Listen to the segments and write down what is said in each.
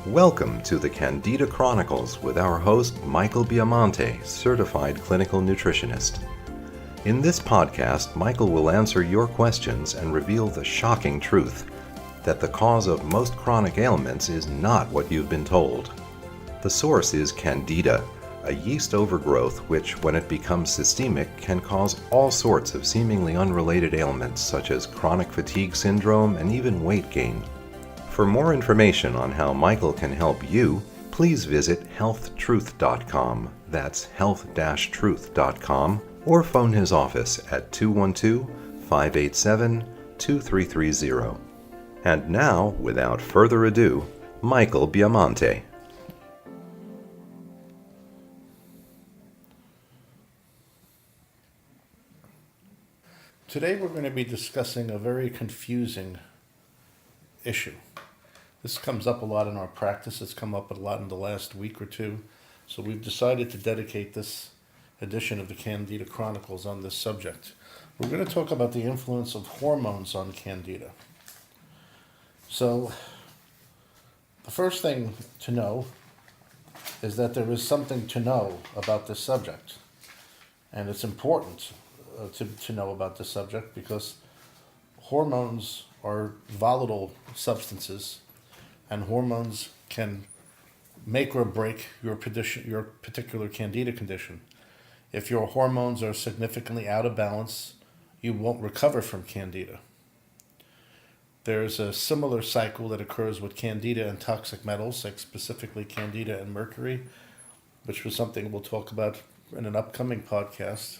Welcome to the Candida Chronicles with our host, Michael Biamonte, certified clinical nutritionist. In this podcast, Michael will answer your questions and reveal the shocking truth that the cause of most chronic ailments is not what you've been told. The source is Candida, a yeast overgrowth which, when it becomes systemic, can cause all sorts of seemingly unrelated ailments such as chronic fatigue syndrome and even weight gain. For more information on how Michael can help you, please visit healthtruth.com, that's health-truth.com, or phone his office at 212-587-2330. And now, without further ado, Michael Biamonte. Today we're going to be discussing a very confusing issue. This comes up a lot in our practice. It's come up a lot in the last week or two. So we've decided to dedicate this edition of the Candida Chronicles on this subject. We're going to talk about the influence of hormones on Candida. So the first thing to know is that there is something to know about this subject. And it's important to know about this subject because hormones are volatile substances, and hormones can make or break your particular Candida condition. If your hormones are significantly out of balance, you won't recover from Candida. There's a similar cycle that occurs with Candida and toxic metals, like specifically Candida and mercury, which was something we'll talk about in an upcoming podcast.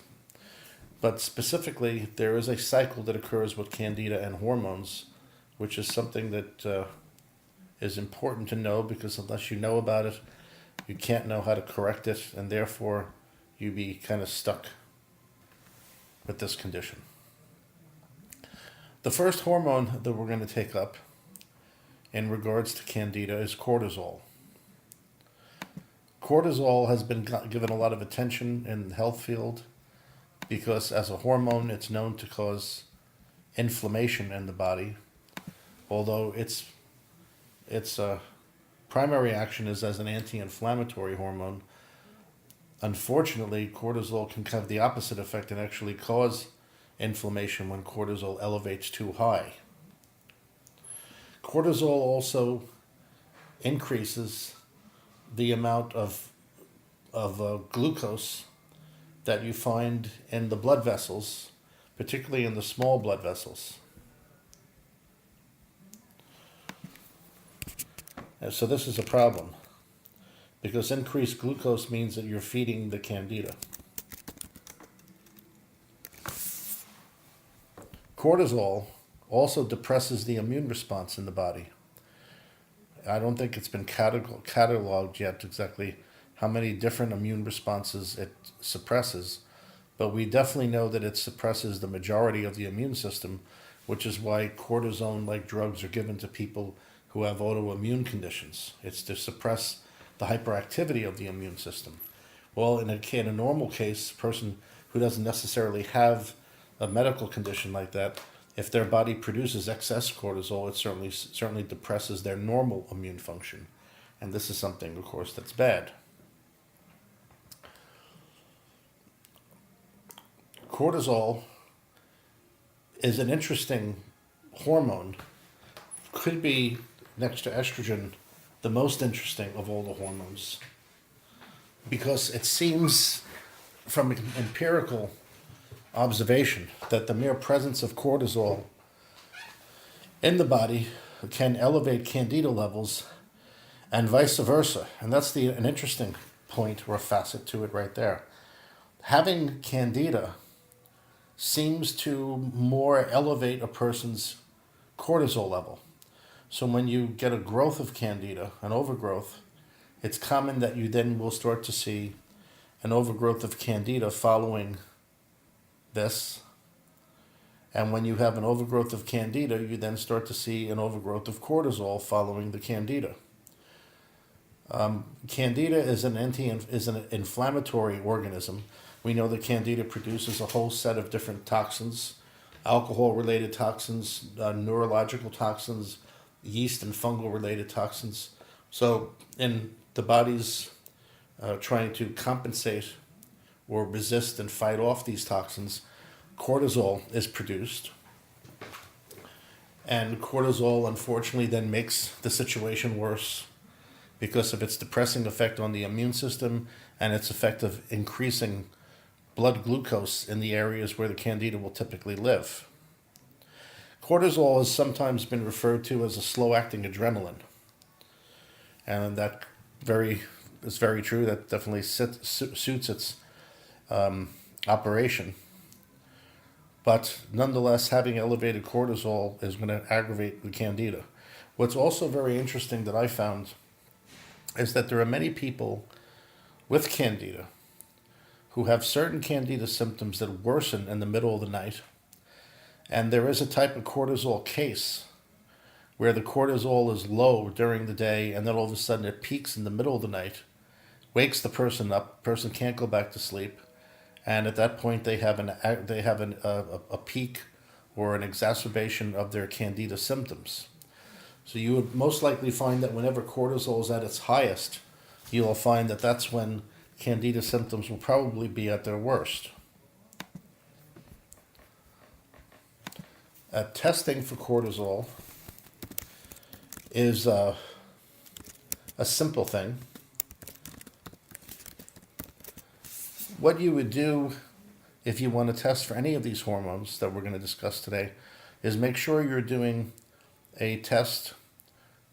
But specifically, there is a cycle that occurs with Candida and hormones, which is something that is important to know because unless you know about it, you can't know how to correct it, and therefore you be kind of stuck with this condition. The first hormone that we're going to take up in regards to Candida is cortisol. Cortisol has been given a lot of attention in the health field because as a hormone, it's known to cause inflammation in the body, although its primary action is as an anti-inflammatory hormone. Unfortunately, cortisol can have the opposite effect and actually cause inflammation when cortisol elevates too high. Cortisol also increases the amount of glucose that you find in the blood vessels, particularly in the small blood vessels. And so this is a problem because increased glucose means that you're feeding the Candida. Cortisol also depresses the immune response in the body. I don't think it's been cataloged yet exactly how many different immune responses it suppresses, but we definitely know that it suppresses the majority of the immune system, which is why cortisone-like drugs are given to people who have autoimmune conditions. It's to suppress the hyperactivity of the immune system. Well, in a normal case, a person who doesn't necessarily have a medical condition like that, if their body produces excess cortisol, it certainly depresses their normal immune function. And this is something, of course, that's bad. Cortisol is an interesting hormone. Could be, next to estrogen, the most interesting of all the hormones. Because it seems, from empirical observation, that the mere presence of cortisol in the body can elevate Candida levels and vice versa. And that's an interesting point or a facet to it right there. Having Candida seems to more elevate a person's cortisol level. So when you get a growth of Candida, an overgrowth, it's common that you then will start to see an overgrowth of Candida following this. And when you have an overgrowth of Candida, you then start to see an overgrowth of cortisol following the Candida. Candida is an inflammatory organism. We know that Candida produces a whole set of different toxins, alcohol-related toxins, neurological toxins, yeast and fungal-related toxins. So in the body's trying to compensate or resist and fight off these toxins, cortisol is produced. And cortisol, unfortunately, then makes the situation worse because of its depressing effect on the immune system and its effect of increasing blood glucose in the areas where the candida will typically live. Cortisol has sometimes been referred to as a slow-acting adrenaline. And that is very true. That definitely suits its operation. But nonetheless, having elevated cortisol is going to aggravate the candida. What's also very interesting that I found is that there are many people with candida who have certain candida symptoms that worsen in the middle of the night. And there is a type of cortisol case where the cortisol is low during the day and then all of a sudden it peaks in the middle of the night, wakes the person up, person can't go back to sleep, and at that point they have a peak or an exacerbation of their candida symptoms. So you would most likely find that whenever cortisol is at its highest, you'll find that that's when candida symptoms will probably be at their worst. Testing for cortisol is a simple thing. What you would do if you want to test for any of these hormones that we're going to discuss today is make sure you're doing a test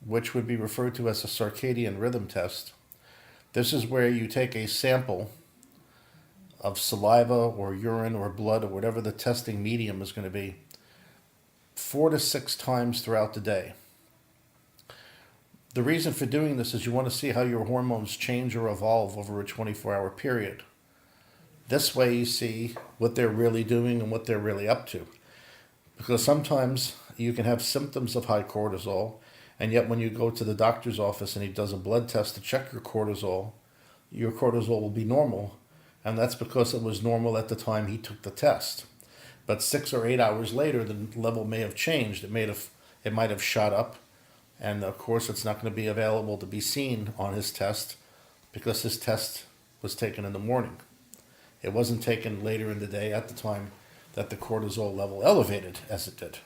which would be referred to as a circadian rhythm test. This is where you take a sample of saliva or urine or blood or whatever the testing medium is going to be 4 to 6 times throughout the day. The reason for doing this is you want to see how your hormones change or evolve over a 24-hour period. This way you see what they're really doing and what they're really up to. Because sometimes you can have symptoms of high cortisol, and yet when you go to the doctor's office and he does a blood test to check your cortisol will be normal, and that's because it was normal at the time he took the test. But 6 or 8 hours later, the level may have changed. It might have shot up, and of course it's not going to be available to be seen on his test because his test was taken in the morning. It wasn't taken later in the day at the time that the cortisol level elevated as it did.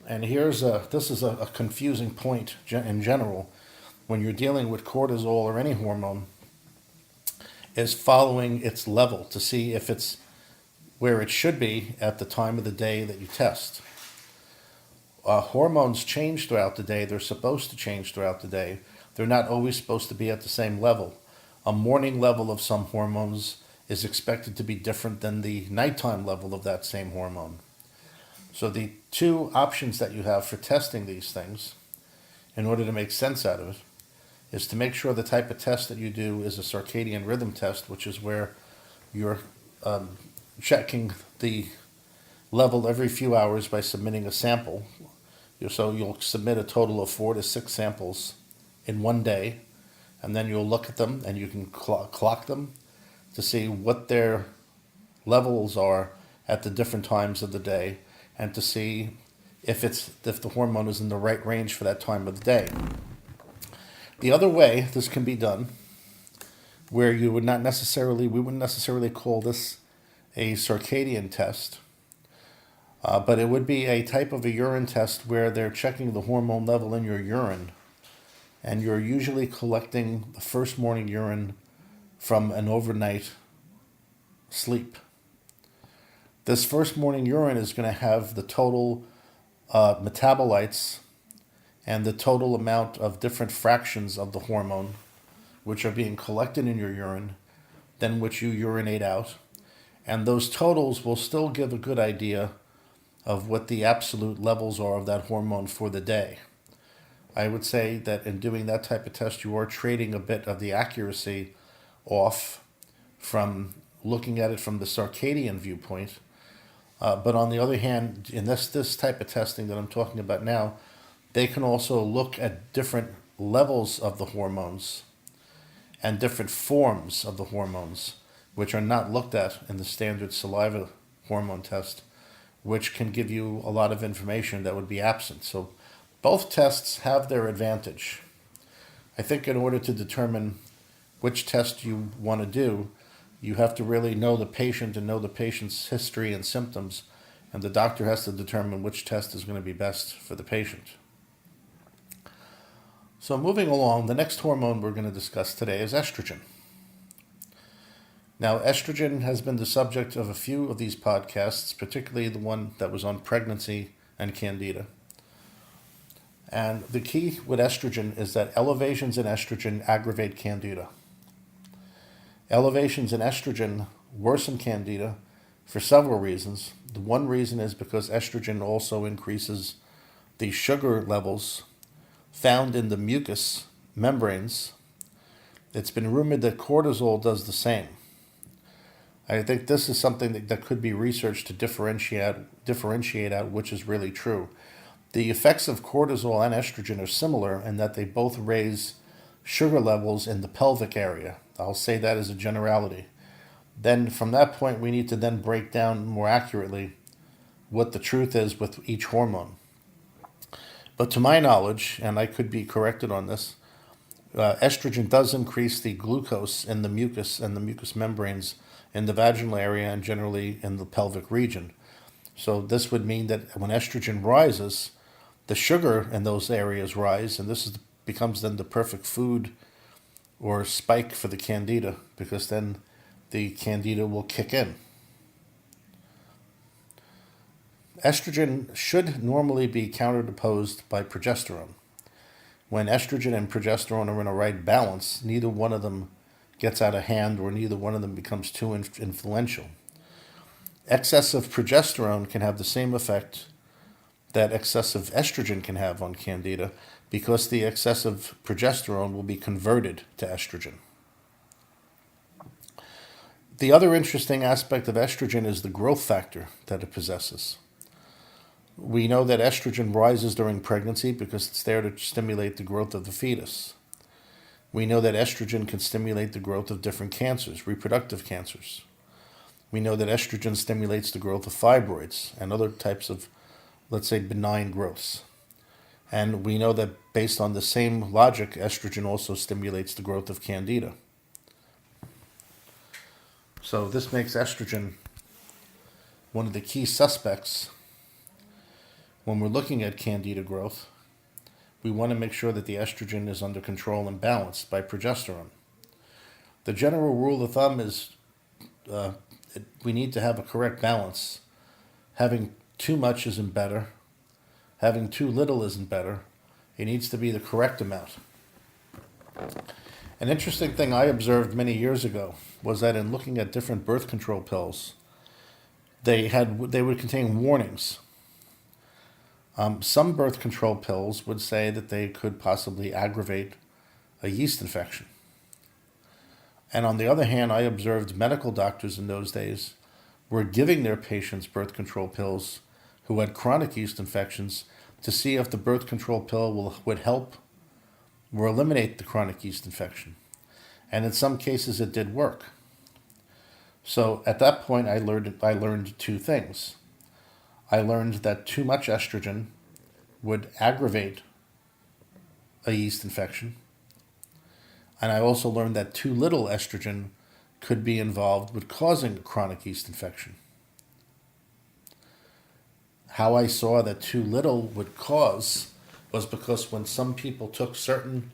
And this is a confusing point in general when you're dealing with cortisol or any hormone, is following its level to see if it's where it should be at the time of the day that you test. Hormones change throughout the day. They're supposed to change throughout the day. They're not always supposed to be at the same level. A morning level of some hormones is expected to be different than the nighttime level of that same hormone. So the two options that you have for testing these things, in order to make sense out of it, is to make sure the type of test that you do is a circadian rhythm test, which is where you're checking the level every few hours by submitting a sample. So you'll submit a total of 4 to 6 samples in one day, and then you'll look at them and you can clock them to see what their levels are at the different times of the day, and to see if the hormone is in the right range for that time of the day. The other way this can be done, where we wouldn't necessarily call this a circadian test, but it would be a type of a urine test where they're checking the hormone level in your urine, and you're usually collecting the first morning urine from an overnight sleep. This first morning urine is going to have the total metabolites and the total amount of different fractions of the hormone which are being collected in your urine, then which you urinate out. And those totals will still give a good idea of what the absolute levels are of that hormone for the day. I would say that in doing that type of test, you are trading a bit of the accuracy off from looking at it from the circadian viewpoint. But on the other hand, in this type of testing that I'm talking about now, they can also look at different levels of the hormones and different forms of the hormones, which are not looked at in the standard saliva hormone test, which can give you a lot of information that would be absent. So both tests have their advantage. I think in order to determine which test you want to do, you have to really know the patient and know the patient's history and symptoms, and the doctor has to determine which test is going to be best for the patient. So moving along, the next hormone we're going to discuss today is estrogen. Now, estrogen has been the subject of a few of these podcasts, particularly the one that was on pregnancy and Candida. And the key with estrogen is that elevations in estrogen aggravate Candida. Elevations in estrogen worsen Candida for several reasons. The one reason is because estrogen also increases the sugar levels found in the mucous membranes. It's been rumored that cortisol does the same. I think this is something that could be researched to differentiate out which is really true. The effects of cortisol and estrogen are similar in that they both raise sugar levels in the pelvic area. I'll say that as a generality. Then from that point, we need to then break down more accurately what the truth is with each hormone. But to my knowledge, and I could be corrected on this, estrogen does increase the glucose in the mucus and the mucous membranes in the vaginal area and generally in the pelvic region. So this would mean that when estrogen rises, the sugar in those areas rise, and becomes then the perfect food or spike for the Candida, because then the Candida will kick in. Estrogen should normally be counteropposed by progesterone. When estrogen and progesterone are in a right balance, neither one of them gets out of hand or neither one of them becomes too influential. Excessive progesterone can have the same effect that excessive estrogen can have on Candida, because the excessive progesterone will be converted to estrogen. The other interesting aspect of estrogen is the growth factor that it possesses. We know that estrogen rises during pregnancy because it's there to stimulate the growth of the fetus. We know that estrogen can stimulate the growth of different cancers, reproductive cancers. We know that estrogen stimulates the growth of fibroids and other types of, let's say, benign growths. And we know that based on the same logic, estrogen also stimulates the growth of Candida. So this makes estrogen one of the key suspects when we're looking at Candida growth. We want to make sure that the estrogen is under control and balanced by progesterone. The general rule of thumb is we need to have a correct balance. Having too much isn't better. Having too little isn't better. It needs to be the correct amount. An interesting thing I observed many years ago was that in looking at different birth control pills, they would contain warnings. Some birth control pills would say that they could possibly aggravate a yeast infection. And on the other hand, I observed medical doctors in those days were giving their patients birth control pills who had chronic yeast infections to see if the birth control pill would help or eliminate the chronic yeast infection. And in some cases, it did work. So at that point, I learned two things. I learned that too much estrogen would aggravate a yeast infection. And I also learned that too little estrogen could be involved with causing a chronic yeast infection. How I saw that too little would cause was because when some people took certain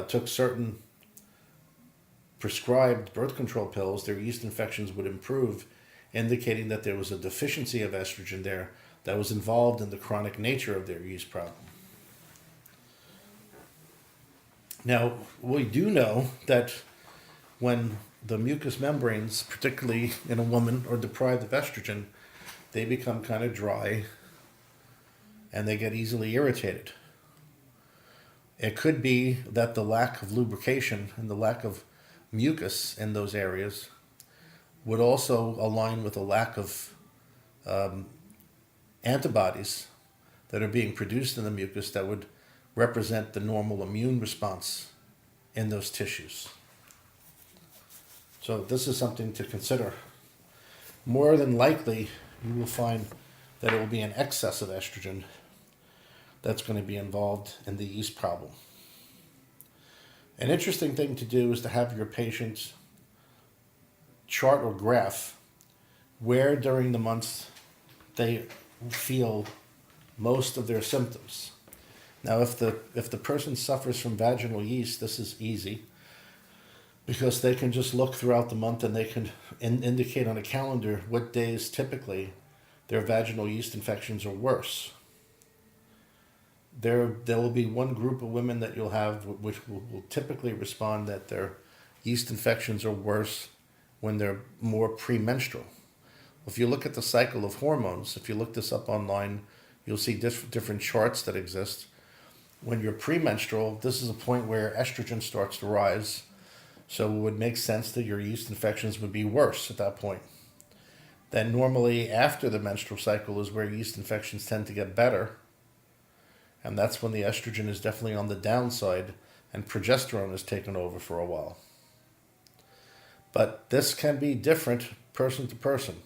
took certain prescribed birth control pills, their yeast infections would improve, indicating that there was a deficiency of estrogen there that was involved in the chronic nature of their yeast problem. Now, we do know that when the mucous membranes, particularly in a woman, are deprived of estrogen, they become kind of dry and they get easily irritated. It could be that the lack of lubrication and the lack of mucus in those areas would also align with a lack of antibodies that are being produced in the mucus that would represent the normal immune response in those tissues. So this is something to consider. More than likely, you will find that it will be an excess of estrogen that's going to be involved in the yeast problem. An interesting thing to do is to have your patients chart or graph where during the month they feel most of their symptoms. Now, if the person suffers from vaginal yeast, this is easy because they can just look throughout the month and they can indicate on a calendar what days typically their vaginal yeast infections are worse. There will be one group of women that you'll have which will typically respond that their yeast infections are worse when they're more premenstrual. If you look at the cycle of hormones, if you look this up online, you'll see different charts that exist. When you're premenstrual, this is a point where estrogen starts to rise, so it would make sense that your yeast infections would be worse at that point. Then normally after the menstrual cycle is where yeast infections tend to get better, and that's when the estrogen is definitely on the downside and progesterone is taken over for a while. But this can be different person to person.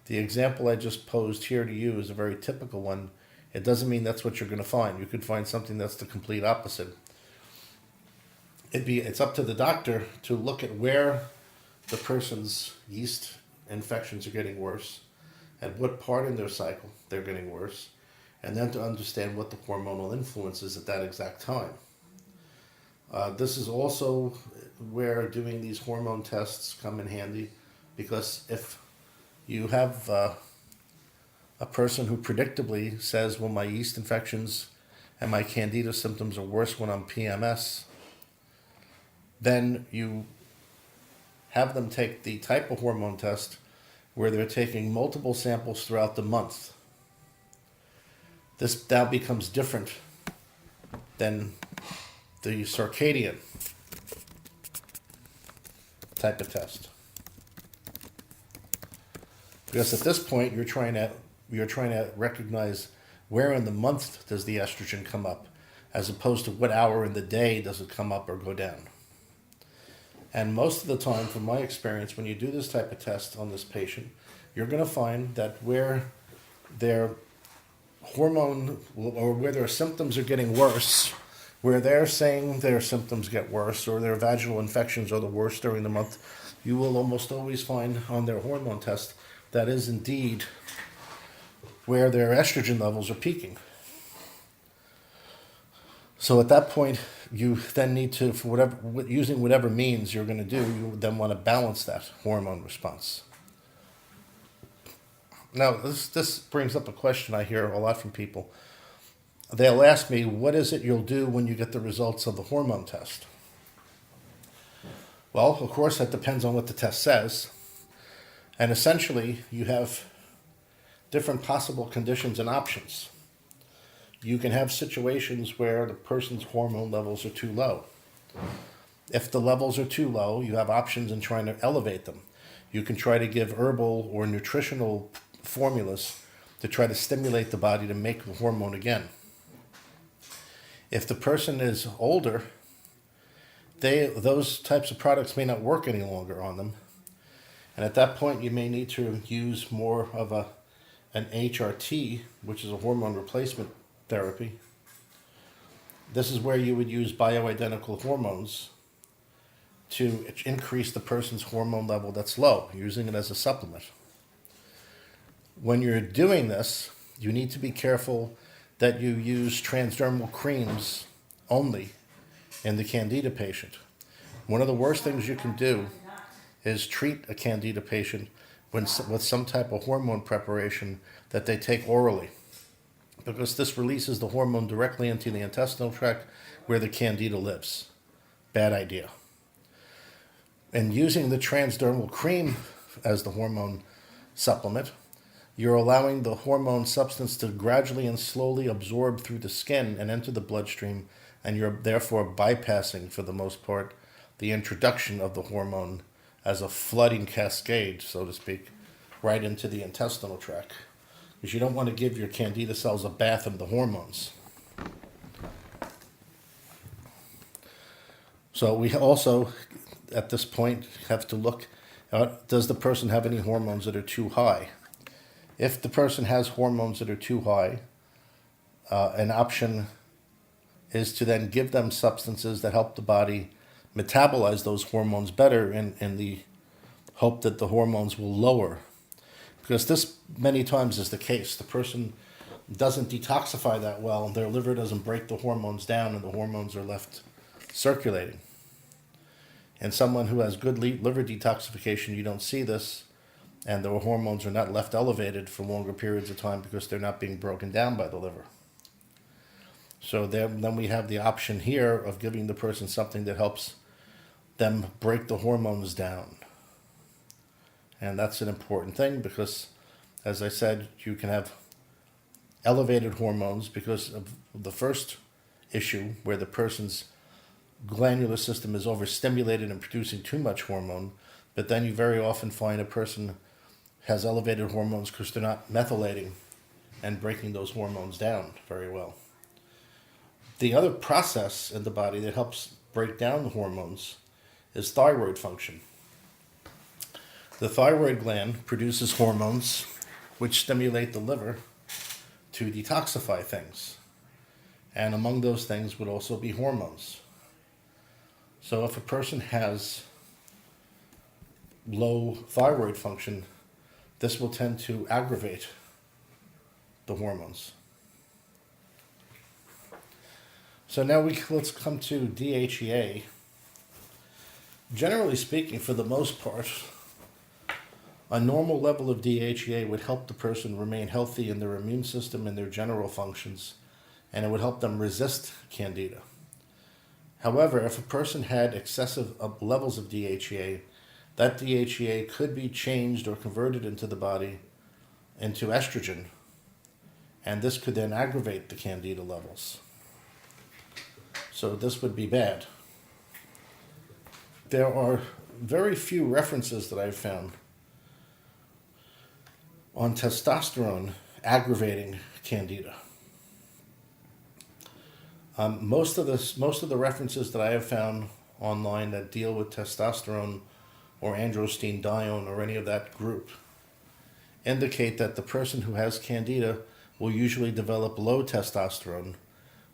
The example I just posed here to you is a very typical one. It doesn't mean that's what you're going to find. You could find something that's the complete opposite. It's up to the doctor to look at where the person's yeast infections are getting worse, at what part in their cycle they're getting worse, and then to understand what the hormonal influence is at that exact time. This is also where doing these hormone tests come in handy, because if you have a person who predictably says, well, my yeast infections and my candida symptoms are worse when I'm PMS, then you have them take the type of hormone test where they're taking multiple samples throughout the month. This now becomes different than the circadian type of test. Because at this point, you're trying to recognize where in the month does the estrogen come up, as opposed to what hour in the day does it come up or go down. And most of the time, from my experience, when you do this type of test on this patient, you're going to find that where their hormone or where their symptoms are getting worse, where they're saying their symptoms get worse or their vaginal infections are the worst during the month, you will almost always find on their hormone test that is indeed where their estrogen levels are peaking. So at that point, you then need to, using whatever means you're going to do, you then want to balance that hormone response. Now, this brings up a question I hear a lot from people. They'll ask me, what is it you'll do when you get the results of the hormone test? Well, of course, that depends on what the test says. And essentially, you have different possible conditions and options. You can have situations where the person's hormone levels are too low. If the levels are too low, you have options in trying to elevate them. You can try to give herbal or nutritional formulas to try to stimulate the body to make the hormone again. If the person is older, those types of products may not work any longer on them. And at that point, you may need to use more of an HRT, which is a hormone replacement therapy. This is where you would use bioidentical hormones to increase the person's hormone level that's low, using it as a supplement. When you're doing this, you need to be careful that you use transdermal creams only in the Candida patient. One of the worst things you can do is treat a Candida patient with some type of hormone preparation that they take orally, because this releases the hormone directly into the intestinal tract where the Candida lives. Bad idea. And using the transdermal cream as the hormone supplement, you're allowing the hormone substance to gradually and slowly absorb through the skin and enter the bloodstream, and you're therefore bypassing, for the most part, the introduction of the hormone as a flooding cascade, so to speak, right into the intestinal tract. Because you don't want to give your Candida cells a bath in the hormones. So we also, at this point, have to look at, does the person have any hormones that are too high? If the person has hormones that are too high, an option is to then give them substances that help the body metabolize those hormones better in the hope that the hormones will lower. Because this many times is the case. The person doesn't detoxify that well, their liver doesn't break the hormones down, and the hormones are left circulating. And someone who has good liver detoxification, you don't see this, and the hormones are not left elevated for longer periods of time because they're not being broken down by the liver. So then we have the option here of giving the person something that helps them break the hormones down. And that's an important thing because, as I said, you can have elevated hormones because of the first issue where the person's glandular system is overstimulated and producing too much hormone, but then you very often find a person has elevated hormones because they're not methylating and breaking those hormones down very well. The other process in the body that helps break down the hormones is thyroid function. The thyroid gland produces hormones which stimulate the liver to detoxify things. And among those things would also be hormones. So if a person has low thyroid function, this will tend to aggravate the hormones. So now let's come to DHEA. Generally speaking, for the most part, a normal level of DHEA would help the person remain healthy in their immune system and their general functions, and it would help them resist Candida. However, if a person had excessive levels of DHEA, that DHEA could be changed or converted into the body into estrogen, and this could then aggravate the Candida levels. So this would be bad. There are very few references that I've found on testosterone aggravating Candida. Most of the references that I have found online that deal with testosterone or androstenedione or any of that group indicate that the person who has Candida will usually develop low testosterone,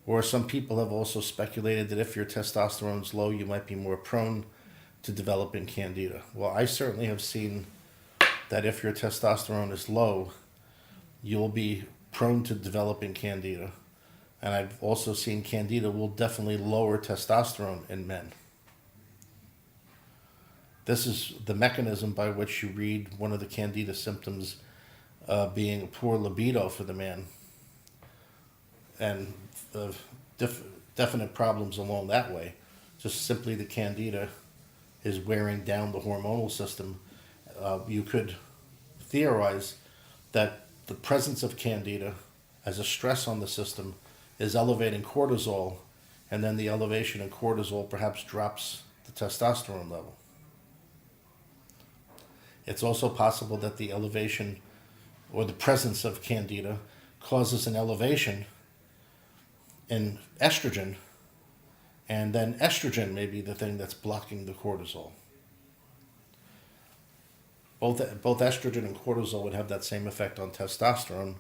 or some people have also speculated that if your testosterone is low, you might be more prone to developing Candida. Well, I certainly have seen that if your testosterone is low, you'll be prone to developing Candida. And I've also seen Candida will definitely lower testosterone in men. This is the mechanism by which you read one of the Candida symptoms being poor libido for the man. And definite problems along that way. Just simply the Candida is wearing down the hormonal system. You could theorize that the presence of Candida as a stress on the system is elevating cortisol, and then the elevation in cortisol perhaps drops the testosterone level. It's also possible that the elevation or the presence of Candida causes an elevation in estrogen, and then estrogen may be the thing that's blocking the cortisol. Both estrogen and cortisol would have that same effect on testosterone.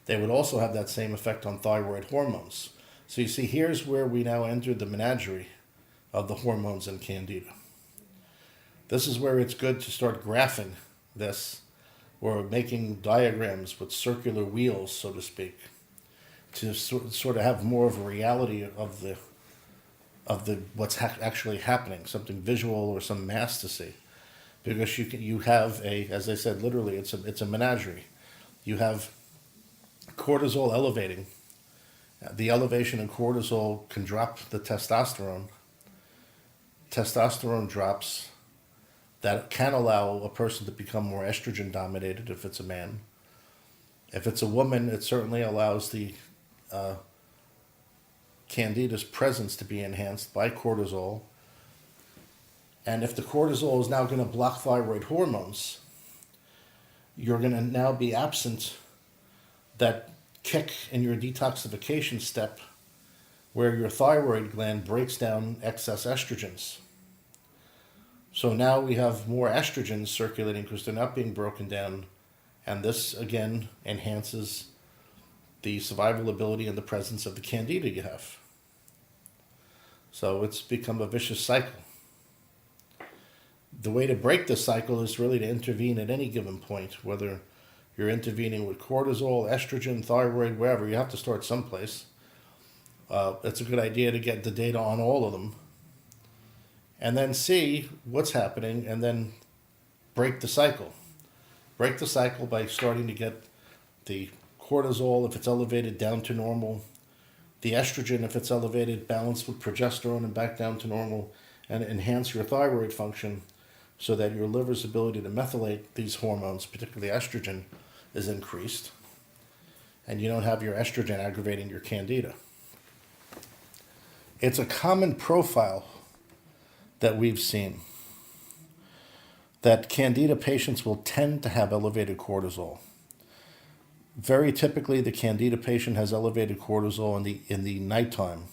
They would also have that same effect on thyroid hormones. So you see, here's where we now enter the menagerie of the hormones in Candida. This is where it's good to start graphing this, or making diagrams with circular wheels, so to speak, to sort of have more of a reality of the what's actually happening, something visual or some mass to see. Because you have as I said, literally, it's a menagerie. You have cortisol elevating. The elevation in cortisol can drop the testosterone. Testosterone drops. That can allow a person to become more estrogen dominated if it's a man. If it's a woman, it certainly allows the Candida's presence to be enhanced by cortisol. And if the cortisol is now going to block thyroid hormones, you're going to now be absent that kick in your detoxification step where your thyroid gland breaks down excess estrogens. So now we have more estrogens circulating because they're not being broken down, and this again enhances the survival ability and the presence of the Candida you have. So it's become a vicious cycle. The way to break this cycle is really to intervene at any given point, whether you're intervening with cortisol, estrogen, thyroid, wherever. You have to start someplace. It's a good idea to get the data on all of them and then see what's happening and then break the cycle. Break the cycle by starting to get the cortisol, if it's elevated, down to normal, the estrogen, if it's elevated, balanced with progesterone and back down to normal, and enhance your thyroid function so that your liver's ability to methylate these hormones, particularly estrogen, is increased, and you don't have your estrogen aggravating your Candida. It's a common profile that we've seen that Candida patients will tend to have elevated cortisol. Very typically, the Candida patient has elevated cortisol in the nighttime,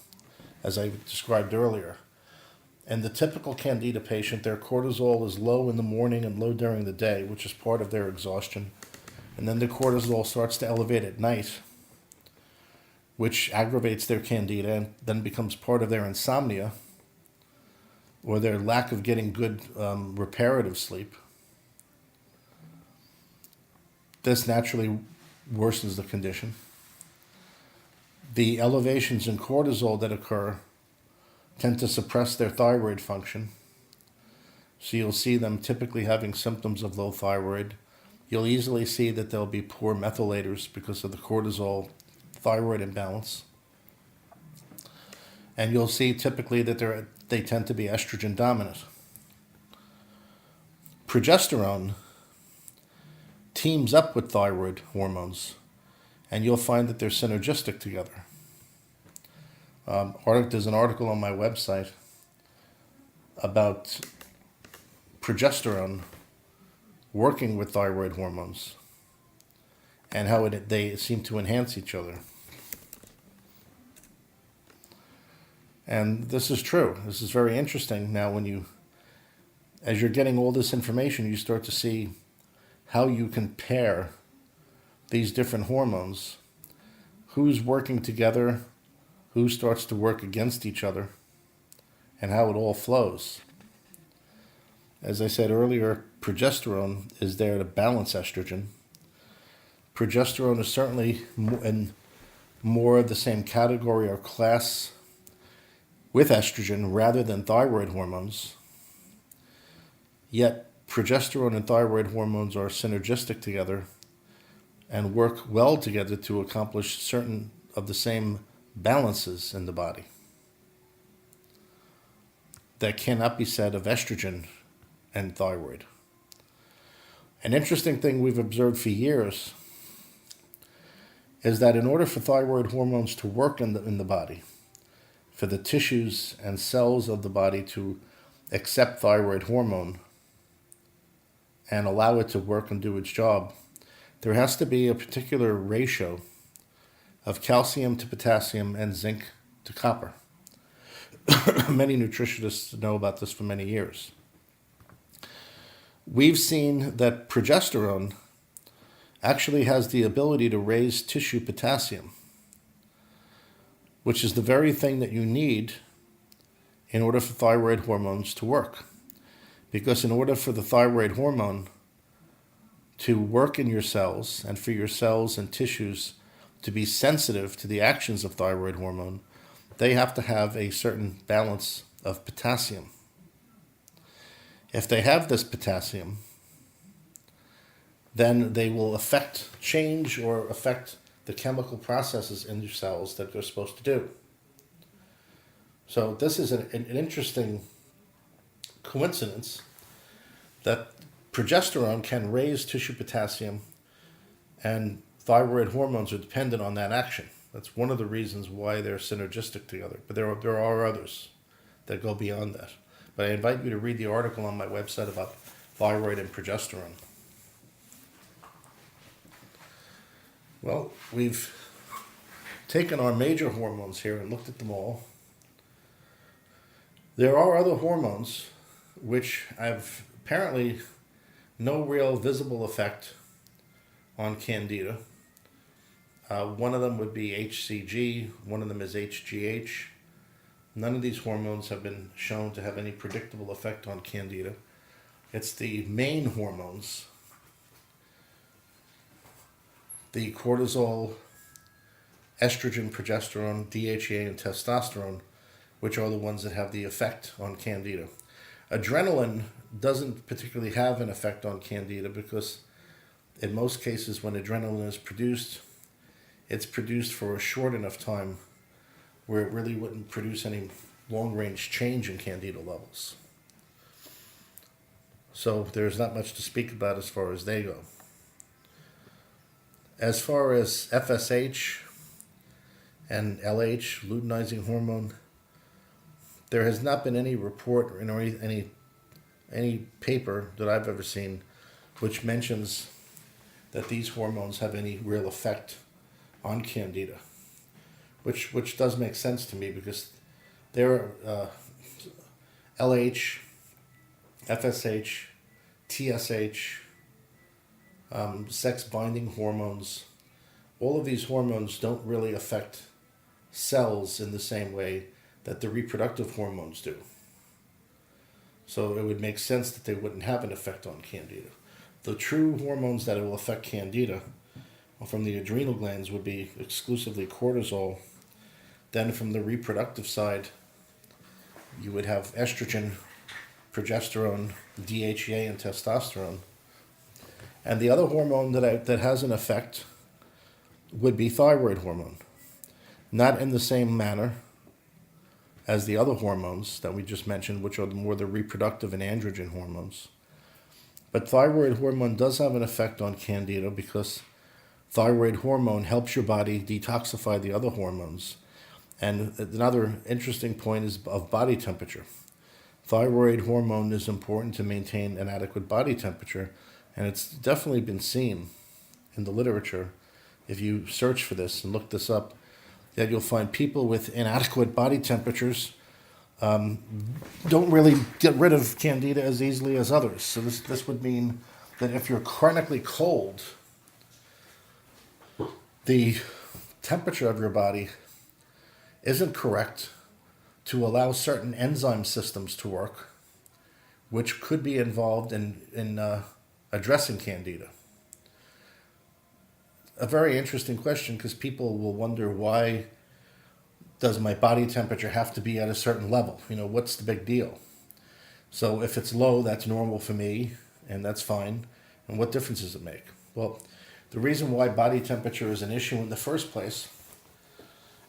as I described earlier. And the typical Candida patient, their cortisol is low in the morning and low during the day, which is part of their exhaustion. And then the cortisol starts to elevate at night, which aggravates their Candida and then becomes part of their insomnia or their lack of getting good reparative sleep. This naturally worsens the condition. The elevations in cortisol that occur tend to suppress their thyroid function. So you'll see them typically having symptoms of low thyroid. You'll easily see that they'll be poor methylators because of the cortisol thyroid imbalance. And you'll see typically that they tend to be estrogen dominant. Progesterone teams up with thyroid hormones, and you'll find that they're synergistic together. There's an article on my website about progesterone working with thyroid hormones and how they seem to enhance each other. And this is true. This is very interesting. Now, as you're getting all this information, you start to see how you can pair these different hormones, who's working together, who starts to work against each other, and how it all flows. As I said earlier, progesterone is there to balance estrogen. Progesterone is certainly in more of the same category or class with estrogen rather than thyroid hormones. Yet progesterone and thyroid hormones are synergistic together and work well together to accomplish certain of the same balances in the body that cannot be said of estrogen and thyroid. An interesting thing we've observed for years is that in order for thyroid hormones to work in the body, for the tissues and cells of the body to accept thyroid hormone and allow it to work and do its job, there has to be a particular ratio of calcium to potassium and zinc to copper. Many nutritionists know about this for many years. We've seen that progesterone actually has the ability to raise tissue potassium, which is the very thing that you need in order for thyroid hormones to work. Because in order for the thyroid hormone to work in your cells and for your cells and tissues to be sensitive to the actions of thyroid hormone, they have to have a certain balance of potassium. If they have this potassium, then they will change or affect the chemical processes in your cells that they're supposed to do. So this is an interesting coincidence that progesterone can raise tissue potassium and thyroid hormones are dependent on that action. That's one of the reasons why they're synergistic together. But there are others that go beyond that. But I invite you to read the article on my website about thyroid and progesterone. Well, we've taken our major hormones here and looked at them all. There are other hormones which have apparently no real visible effect on Candida. One of them would be HCG, one of them is HGH. None of these hormones have been shown to have any predictable effect on Candida. It's the main hormones, the cortisol, estrogen, progesterone, DHEA, and testosterone, which are the ones that have the effect on Candida. Adrenaline doesn't particularly have an effect on Candida because in most cases when adrenaline is produced, it's produced for a short enough time where it really wouldn't produce any long-range change in Candida levels. So there's not much to speak about as far as they go. As far as FSH and LH, luteinizing hormone, there has not been any report or any paper that I've ever seen which mentions that these hormones have any real effect on Candida, which does make sense to me because there are LH, FSH, TSH, sex binding hormones. All of these hormones don't really affect cells in the same way that the reproductive hormones do. So it would make sense that they wouldn't have an effect on Candida. The true hormones that will affect Candida from the adrenal glands would be exclusively cortisol. Then from the reproductive side, you would have estrogen, progesterone, DHEA, and testosterone. And the other hormone that has an effect would be thyroid hormone. Not in the same manner as the other hormones that we just mentioned, which are more the reproductive and androgen hormones. But thyroid hormone does have an effect on Candida because thyroid hormone helps your body detoxify the other hormones. And another interesting point is of body temperature. Thyroid hormone is important to maintain an adequate body temperature, and it's definitely been seen in the literature, if you search for this and look this up, that you'll find people with inadequate body temperatures don't really get rid of Candida as easily as others. So this would mean that if you're chronically cold, the temperature of your body isn't correct to allow certain enzyme systems to work, which could be involved in addressing Candida. A very interesting question, because people will wonder, why does my body temperature have to be at a certain level? You know, what's the big deal? So if it's low, that's normal for me, and that's fine. And what difference does it make? Well, the reason why body temperature is an issue in the first place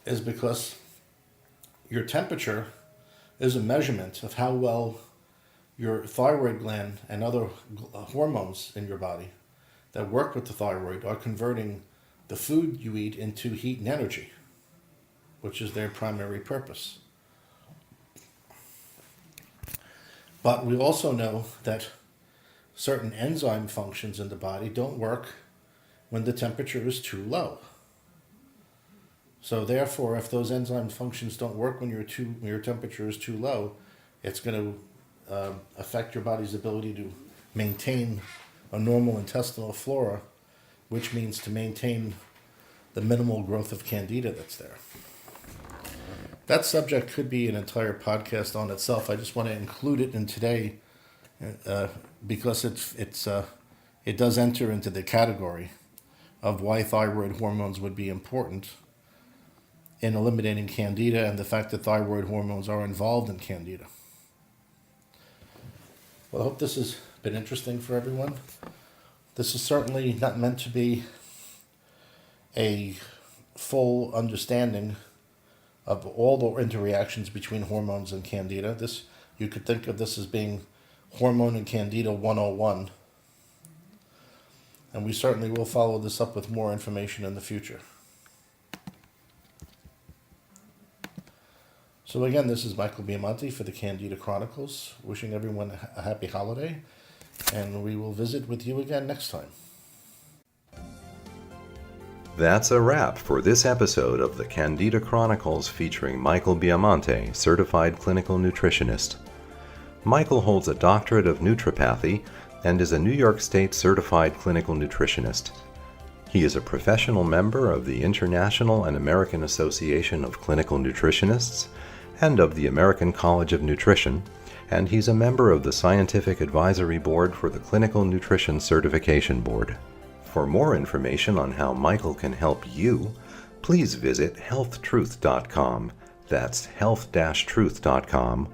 is because your temperature is a measurement of how well your thyroid gland and other hormones in your body that work with the thyroid are converting the food you eat into heat and energy, which is their primary purpose. But we also know that certain enzyme functions in the body don't work when the temperature is too low. So therefore, if those enzyme functions don't work when your temperature is too low, it's going to affect your body's ability to maintain a normal intestinal flora, which means to maintain the minimal growth of Candida that's there. That subject could be an entire podcast on itself. I just want to include it in today because it does enter into the category of why thyroid hormones would be important in eliminating Candida and the fact that thyroid hormones are involved in Candida. Well, I hope this has been interesting for everyone. This is certainly not meant to be a full understanding of all the interreactions between hormones and Candida. You could think of this as being Hormone and Candida 101. And we certainly will follow this up with more information in the future. So again, this is Michael Biamonte for the Candida Chronicles, wishing everyone a happy holiday, and we will visit with you again next time. That's a wrap for this episode of the Candida Chronicles featuring Michael Biamonte, certified clinical nutritionist. Michael holds a doctorate of naturopathy and is a New York State certified clinical nutritionist. He is a professional member of the International and American Association of Clinical Nutritionists and of the American College of Nutrition, and he's a member of the Scientific Advisory Board for the Clinical Nutrition Certification Board. For more information on how Michael can help you, please visit healthtruth.com, that's health-truth.com,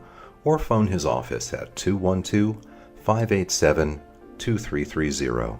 or phone his office at 212-587-2330.